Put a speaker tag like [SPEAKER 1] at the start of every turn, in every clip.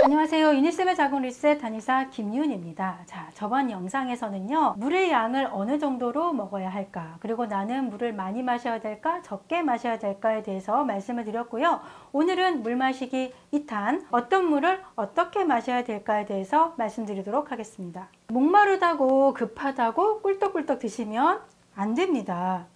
[SPEAKER 1] 안녕하세요. 유니쌤의 작은 리셋 한의사 김윤입니다. 자, 저번 영상에서는요, 물의 양을 어느 정도로 먹어야 할까, 그리고 나는 물을 많이 마셔야 될까, 적게 마셔야 될까에 대해서 말씀을 드렸고요. 오늘은 물 마시기 2탄, 어떤 물을 어떻게 마셔야 될까에 대해서 말씀드리도록 하겠습니다. 목마르다고 급하다고 꿀떡꿀떡 드시면 안 됩니다.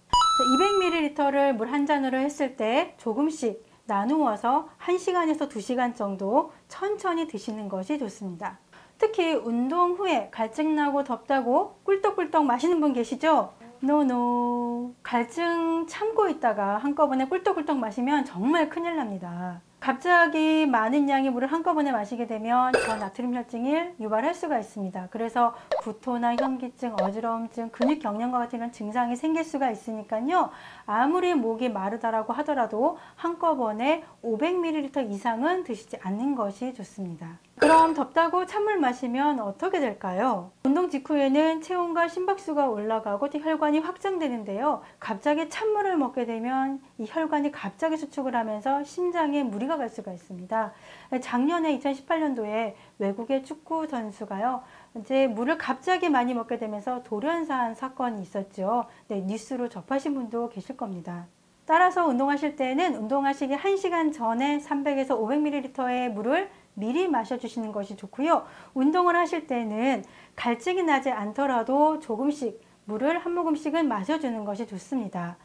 [SPEAKER 1] 200ml를 물 한 잔으로 했을 때 조금씩 나누어서 1시간에서 2시간 정도 천천히 드시는 것이 좋습니다. 특히 운동 후에 갈증 나고 덥다고 꿀떡꿀떡 마시는 분 계시죠? 노노. 갈증 참고 있다가 한꺼번에 꿀떡꿀떡 마시면 정말 큰일 납니다. 갑자기 많은 양의 물을 한꺼번에 마시게 되면 저나트륨 혈증을 유발할 수가 있습니다. 그래서 구토나 현기증, 어지러움증, 근육 경련과 같은 이런 증상이 생길 수가 있으니까요. 아무리 목이 마르다라고 하더라도 한꺼번에 500ml 이상은 드시지 않는 것이 좋습니다. 그럼 덥다고 찬물 마시면 어떻게 될까요? 운동 직후에는 체온과 심박수가 올라가고 혈관이 확장되는데요. 갑자기 찬물을 먹게 되면 이 혈관이 갑자기 수축을 하면서 심장에 무리가 갈 수가 있습니다. 작년에 2018년도에 외국의 축구 선수가요, 이제 물을 갑자기 많이 먹게 되면서 돌연사한 사건이 있었죠. 네, 뉴스로 접하신 분도 계실 겁니다. 따라서 운동하실 때는 운동하시기 1시간 전에 300에서 500ml의 물을 미리 마셔주시는 것이 좋고요. 운동을 하실 때는 갈증이 나지 않더라도 조금씩 물을 한 모금씩은 마셔주는 것이 좋습니다.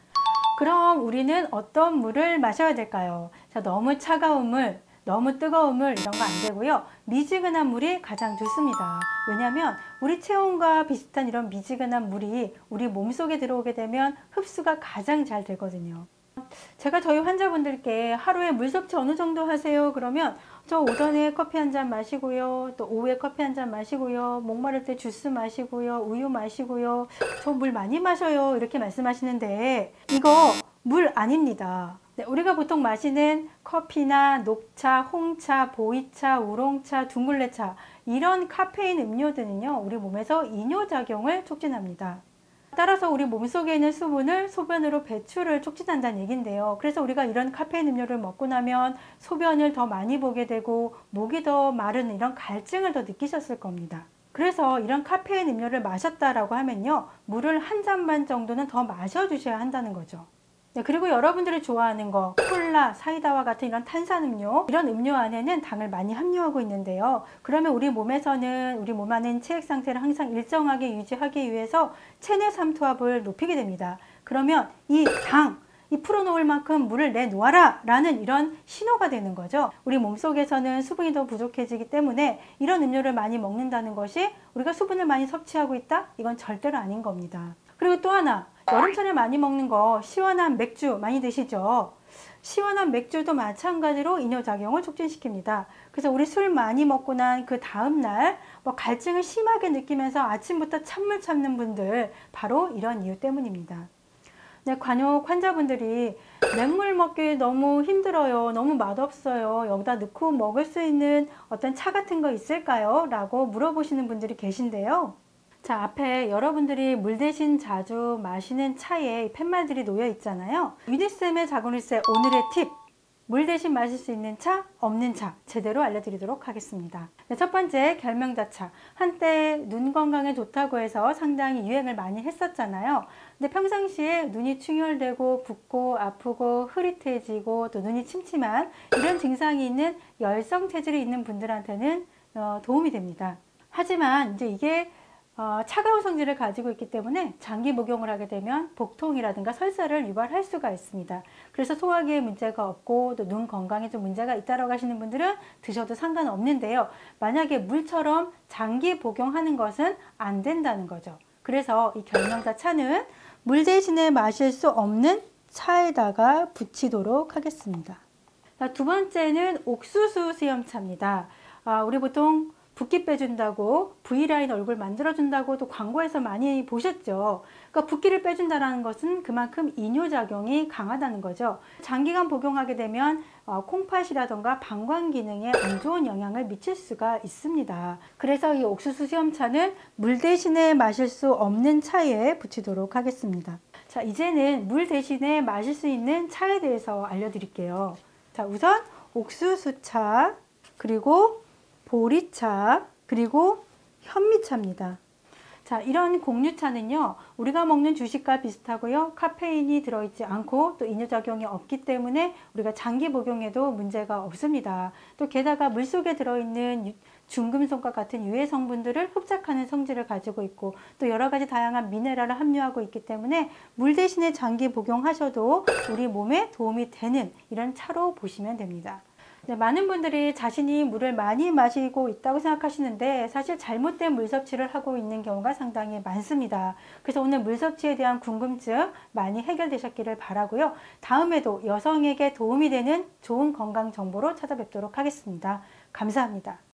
[SPEAKER 1] 그럼 우리는 어떤 물을 마셔야 될까요? 자, 너무 차가운 물, 너무 뜨거운 물 이런 거 안 되고요. 미지근한 물이 가장 좋습니다. 왜냐하면 우리 체온과 비슷한 이런 미지근한 물이 우리 몸속에 들어오게 되면 흡수가 가장 잘 되거든요. 제가 저희 환자분들께 하루에 물 섭취 어느 정도 하세요? 그러면 저 오전에 커피 한 잔 마시고요, 또 오후에 커피 한 잔 마시고요, 목마를 때 주스 마시고요, 우유 마시고요, 저 물 많이 마셔요, 이렇게 말씀하시는데 이거 물 아닙니다. 네, 우리가 보통 마시는 커피나 녹차, 홍차, 보이차, 우롱차, 둥글레차 이런 카페인 음료들은요, 우리 몸에서 이뇨작용을 촉진합니다. 따라서 우리 몸속에 있는 수분을 소변으로 배출을 촉진한다는 얘기인데요. 그래서 우리가 이런 카페인 음료를 먹고 나면 소변을 더 많이 보게 되고 목이 더 마른 이런 갈증을 더 느끼셨을 겁니다. 그래서 이런 카페인 음료를 마셨다라고 하면요, 물을 한 잔 반 정도는 더 마셔주셔야 한다는 거죠. 네, 그리고 여러분들이 좋아하는 거 콜라, 사이다와 같은 이런 탄산음료, 이런 음료 안에는 당을 많이 함유하고 있는데요. 그러면 우리 몸에서는 우리 몸 안에 체액 상태를 항상 일정하게 유지하기 위해서 체내 삼투압을 높이게 됩니다. 그러면 이 당, 이 풀어놓을 만큼 물을 내놓아라 라는 이런 신호가 되는 거죠. 우리 몸속에서는 수분이 더 부족해지기 때문에 이런 음료를 많이 먹는다는 것이 우리가 수분을 많이 섭취하고 있다? 이건 절대로 아닌 겁니다. 그리고 또 하나, 여름철에 많이 먹는 거 시원한 맥주 많이 드시죠? 시원한 맥주도 마찬가지로 이뇨작용을 촉진시킵니다. 그래서 우리 술 많이 먹고 난 그 다음날 갈증을 심하게 느끼면서 아침부터 찬물 참는 분들, 바로 이런 이유 때문입니다. 네, 관역 환자분들이 맹물 먹기 너무 힘들어요, 너무 맛없어요, 여기다 넣고 먹을 수 있는 어떤 차 같은 거 있을까요? 라고 물어보시는 분들이 계신데요. 자, 앞에 여러분들이 물 대신 자주 마시는 차에 팻말들이 놓여 있잖아요. 유니쌤의 작은 리셋 오늘의 팁! 물 대신 마실 수 있는 차, 없는 차 제대로 알려드리도록 하겠습니다. 네, 첫 번째, 결명자차. 한때 눈 건강에 좋다고 해서 상당히 유행을 많이 했었잖아요. 근데 평상시에 눈이 충혈되고 붓고 아프고 흐릿해지고 또 눈이 침침한 이런 증상이 있는 열성 체질이 있는 분들한테는 도움이 됩니다. 하지만 이제 이게 차가운 성질을 가지고 있기 때문에 장기 복용을 하게 되면 복통이라든가 설사를 유발할 수가 있습니다. 그래서 소화기에 문제가 없고 또 눈 건강에 좀 문제가 있다고 하시는 분들은 드셔도 상관없는데요. 만약에 물처럼 장기 복용하는 것은 안 된다는 거죠. 그래서 이 결명자 차는 물 대신에 마실 수 없는 차에다가 붙이도록 하겠습니다. 자, 두 번째는 옥수수 수염차입니다. 우리 보통 붓기 빼준다고 V라인 얼굴 만들어준다고 또 광고에서 많이 보셨죠. 그러니까 붓기를 빼준다는 것은 그만큼 이뇨작용이 강하다는 거죠. 장기간 복용하게 되면 콩팥이라던가 방광 기능에 안 좋은 영향을 미칠 수가 있습니다. 그래서 이 옥수수 수염차는 물 대신에 마실 수 없는 차에 붙이도록 하겠습니다. 자, 이제는 물 대신에 마실 수 있는 차에 대해서 알려드릴게요. 자, 우선 옥수수차, 그리고 보리차, 그리고 현미차입니다. 자, 이런 곡류차는요, 우리가 먹는 주식과 비슷하고요, 카페인이 들어있지 않고 또 이뇨작용이 없기 때문에 우리가 장기 복용에도 문제가 없습니다. 또 게다가 물속에 들어있는 중금속과 같은 유해 성분들을 흡착하는 성질을 가지고 있고 또 여러 가지 다양한 미네랄을 함유하고 있기 때문에 물 대신에 장기 복용하셔도 우리 몸에 도움이 되는 이런 차로 보시면 됩니다. 네, 많은 분들이 자신이 물을 많이 마시고 있다고 생각하시는데 사실 잘못된 물 섭취를 하고 있는 경우가 상당히 많습니다. 그래서 오늘 물 섭취에 대한 궁금증 많이 해결되셨기를 바라고요. 다음에도 여성에게 도움이 되는 좋은 건강 정보로 찾아뵙도록 하겠습니다. 감사합니다.